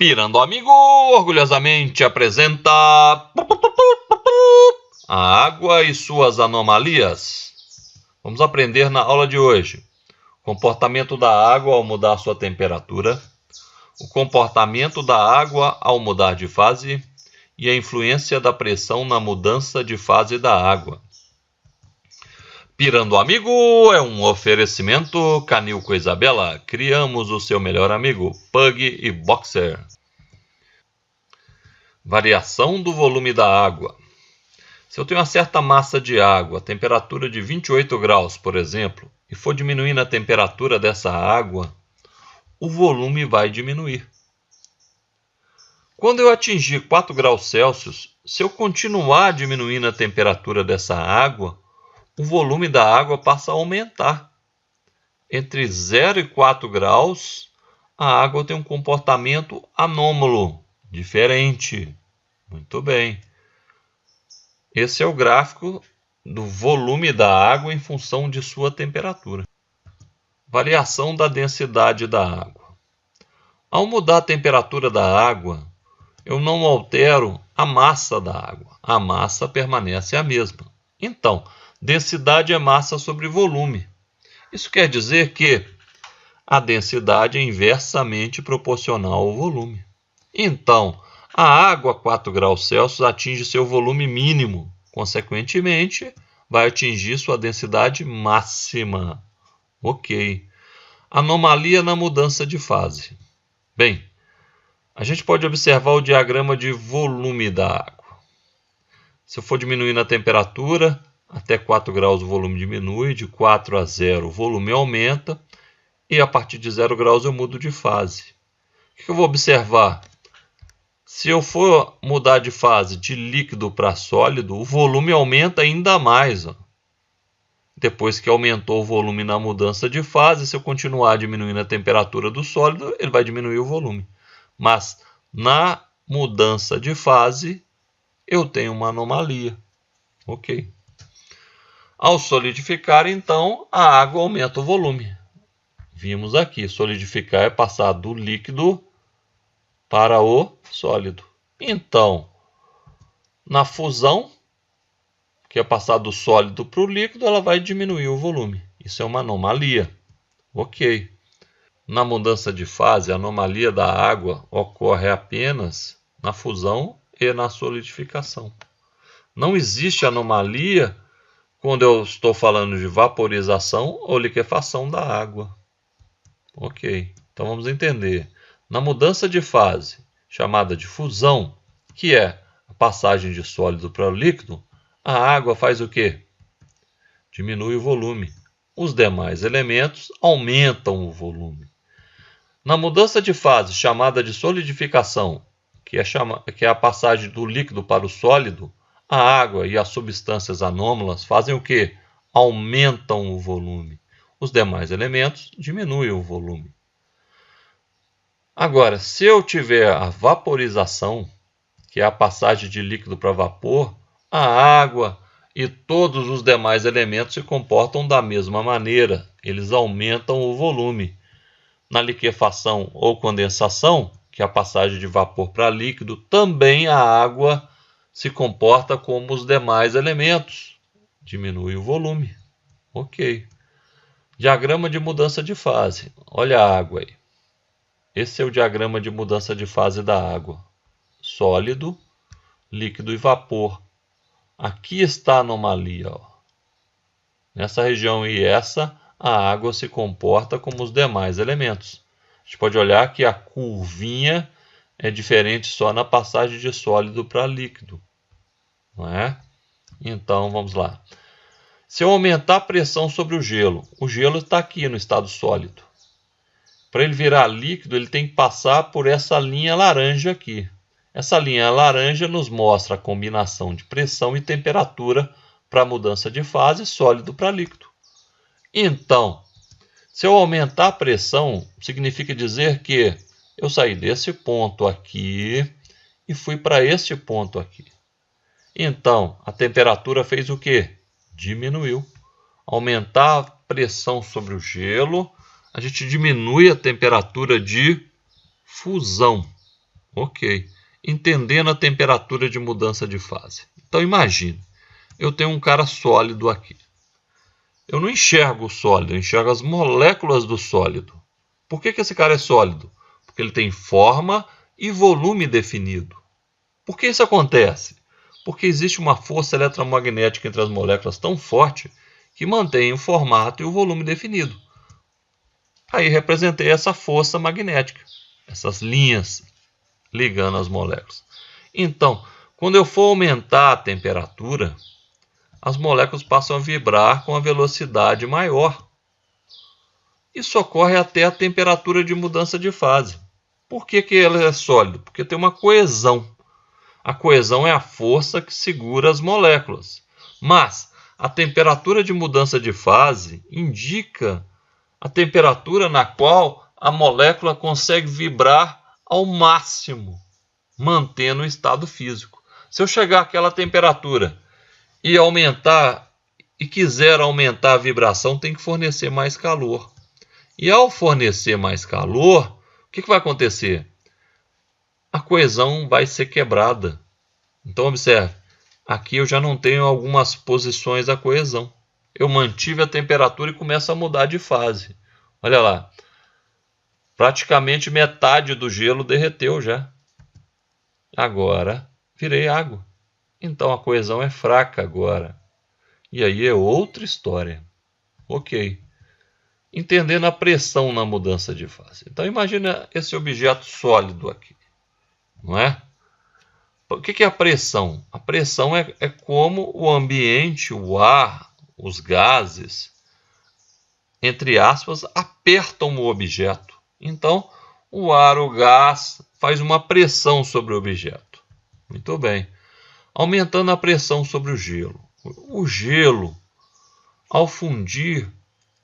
Pirando Amigo orgulhosamente apresenta a água e suas anomalias. Vamos aprender na aula de hoje o comportamento da água ao mudar sua temperatura, o comportamento da água ao mudar de fase e a influência da pressão na mudança de fase da água. Pirando Amigo é um oferecimento Canil com Isabela. Criamos o seu melhor amigo, Pug e Boxer. Variação do volume da água. Se eu tenho uma certa massa de água, temperatura de 28 graus, por exemplo, e for diminuindo a temperatura dessa água, o volume vai diminuir. Quando eu atingir 4 graus Celsius, se eu continuar diminuindo a temperatura dessa água, o volume da água passa a aumentar. Entre 0 e 4 graus, a água tem um comportamento anômalo, diferente. Muito bem. Esse é o gráfico do volume da água em função de sua temperatura. Variação da densidade da água. Ao mudar a temperatura da água, eu não altero a massa da água. A massa permanece a mesma. Então, densidade é massa sobre volume. Isso quer dizer que a densidade é inversamente proporcional ao volume. Então, a água a 4 graus Celsius atinge seu volume mínimo. Consequentemente, vai atingir sua densidade máxima. Ok. Anomalia na mudança de fase. Bem, a gente pode observar o diagrama de volume da água. Se eu for diminuindo a temperatura, até 4 graus o volume diminui, de 4 a 0 o volume aumenta, e a partir de 0 graus eu mudo de fase. O que eu vou observar? Se eu for mudar de fase de líquido para sólido, o volume aumenta ainda mais. Depois que aumentou o volume na mudança de fase, se eu continuar diminuindo a temperatura do sólido, ele vai diminuir o volume. Mas na mudança de fase, eu tenho uma anomalia. Ok. Ao solidificar, então, a água aumenta o volume. Vimos aqui, solidificar é passar do líquido para o sólido. Então, na fusão, que é passar do sólido para o líquido, ela vai diminuir o volume. Isso é uma anomalia. Ok. Na mudança de fase, a anomalia da água ocorre apenas na fusão e na solidificação. Não existe anomalia quando eu estou falando de vaporização ou liquefação da água. Ok, então vamos entender. Na mudança de fase, chamada de fusão, que é a passagem de sólido para o líquido, a água faz o quê? Diminui o volume. Os demais elementos aumentam o volume. Na mudança de fase, chamada de solidificação, que é a passagem do líquido para o sólido, a água e as substâncias anômalas fazem o quê? Aumentam o volume. Os demais elementos diminuem o volume. Agora, se eu tiver a vaporização, que é a passagem de líquido para vapor, a água e todos os demais elementos se comportam da mesma maneira. Eles aumentam o volume. Na liquefação ou condensação, que é a passagem de vapor para líquido, também a água se comporta como os demais elementos. Diminui o volume. Ok. Diagrama de mudança de fase. Olha a água aí. Esse é o diagrama de mudança de fase da água. Sólido, líquido e vapor. Aqui está a anomalia. Ó. Nessa região e essa, a água se comporta como os demais elementos. A gente pode olhar que a curvinha é diferente só na passagem de sólido para líquido. Não é? Então, vamos lá. Se eu aumentar a pressão sobre o gelo está aqui no estado sólido. Para ele virar líquido, ele tem que passar por essa linha laranja aqui. Essa linha laranja nos mostra a combinação de pressão e temperatura para mudança de fase, sólido para líquido. Então, se eu aumentar a pressão, significa dizer que eu saí desse ponto aqui e fui para este ponto aqui. Então, a temperatura fez o quê? Diminuiu. Aumentar a pressão sobre o gelo, a gente diminui a temperatura de fusão. Ok. Entendendo a temperatura de mudança de fase. Então imagine, eu tenho um cara sólido aqui. Eu não enxergo o sólido, eu enxergo as moléculas do sólido. Por que esse cara é sólido? Porque ele tem forma e volume definido. Por que isso acontece? Porque existe uma força eletromagnética entre as moléculas tão forte que mantém o formato e o volume definido. Aí representei essa força magnética, essas linhas ligando as moléculas. Então, quando eu for aumentar a temperatura, as moléculas passam a vibrar com a velocidade maior. Isso ocorre até a temperatura de mudança de fase. Por que ela é sólida? Porque tem uma coesão. A coesão é a força que segura as moléculas. Mas a temperatura de mudança de fase indica a temperatura na qual a molécula consegue vibrar ao máximo, mantendo o estado físico. Se eu chegar àquela temperatura e quiser aumentar a vibração, tem que fornecer mais calor. E ao fornecer mais calor, o que vai acontecer? A coesão vai ser quebrada. Então observe, aqui eu já não tenho algumas posições da coesão. Eu mantive a temperatura e começa a mudar de fase. Olha lá, praticamente metade do gelo derreteu já. Agora virei água. Então a coesão é fraca agora. E aí é outra história. Ok. Entendendo a pressão na mudança de fase. Então imagina esse objeto sólido aqui. Não é? O que é a pressão? A pressão é como o ambiente, o ar, os gases, entre aspas, apertam o objeto. Então, o ar, o gás, faz uma pressão sobre o objeto. Muito bem. Aumentando a pressão sobre o gelo. O gelo, ao fundir,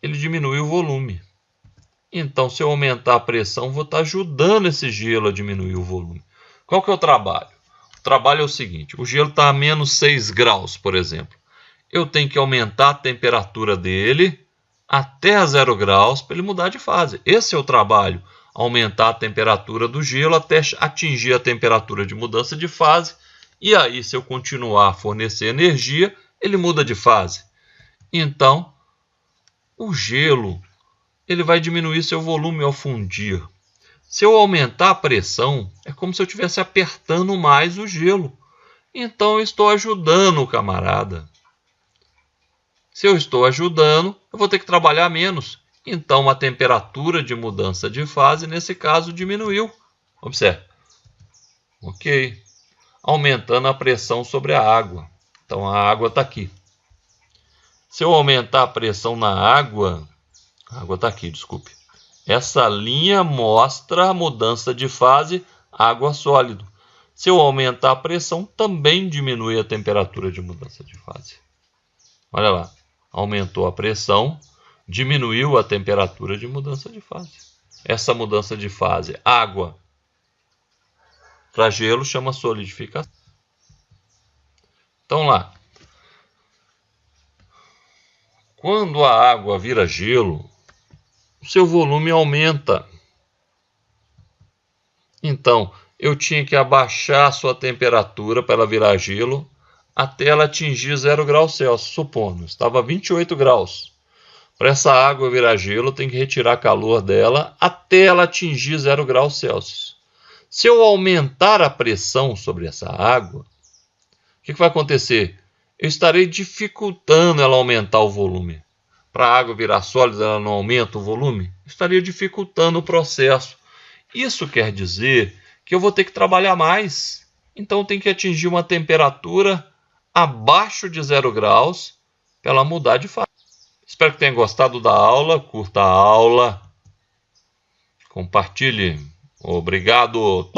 ele diminui o volume. Então, se eu aumentar a pressão, vou estar ajudando esse gelo a diminuir o volume. Qual que é o trabalho? O trabalho é o seguinte, o gelo está a menos 6 graus, por exemplo. Eu tenho que aumentar a temperatura dele até 0 graus para ele mudar de fase. Esse é o trabalho, aumentar a temperatura do gelo até atingir a temperatura de mudança de fase. E aí, se eu continuar a fornecer energia, ele muda de fase. Então, o gelo ele vai diminuir seu volume ao fundir. Se eu aumentar a pressão, é como se eu estivesse apertando mais o gelo. Então, eu estou ajudando o camarada. Se eu estou ajudando, eu vou ter que trabalhar menos. Então, a temperatura de mudança de fase, nesse caso, diminuiu. Observe. Ok. Aumentando a pressão sobre a água. Então, a água está aqui. Se eu aumentar a pressão na água... A água está aqui, desculpe. Essa linha mostra a mudança de fase água sólido. Se eu aumentar a pressão, também diminui a temperatura de mudança de fase. Olha lá. Aumentou a pressão, diminuiu a temperatura de mudança de fase. Essa mudança de fase, água para gelo, chama solidificação. Então lá, quando a água vira gelo, o seu volume aumenta. Então, eu tinha que abaixar a sua temperatura para ela virar gelo até ela atingir 0 graus Celsius, supondo. Estava 28 graus. Para essa água virar gelo, tem que retirar calor dela até ela atingir 0 graus Celsius. Se eu aumentar a pressão sobre essa água, o que vai acontecer? Eu estarei dificultando ela aumentar o volume. Para a água virar sólida, ela não aumenta o volume? Estaria dificultando o processo. Isso quer dizer que eu vou ter que trabalhar mais. Então, tem que atingir uma temperatura abaixo de 0 graus para ela mudar de fase. Espero que tenha gostado da aula. Curta a aula. Compartilhe. Obrigado.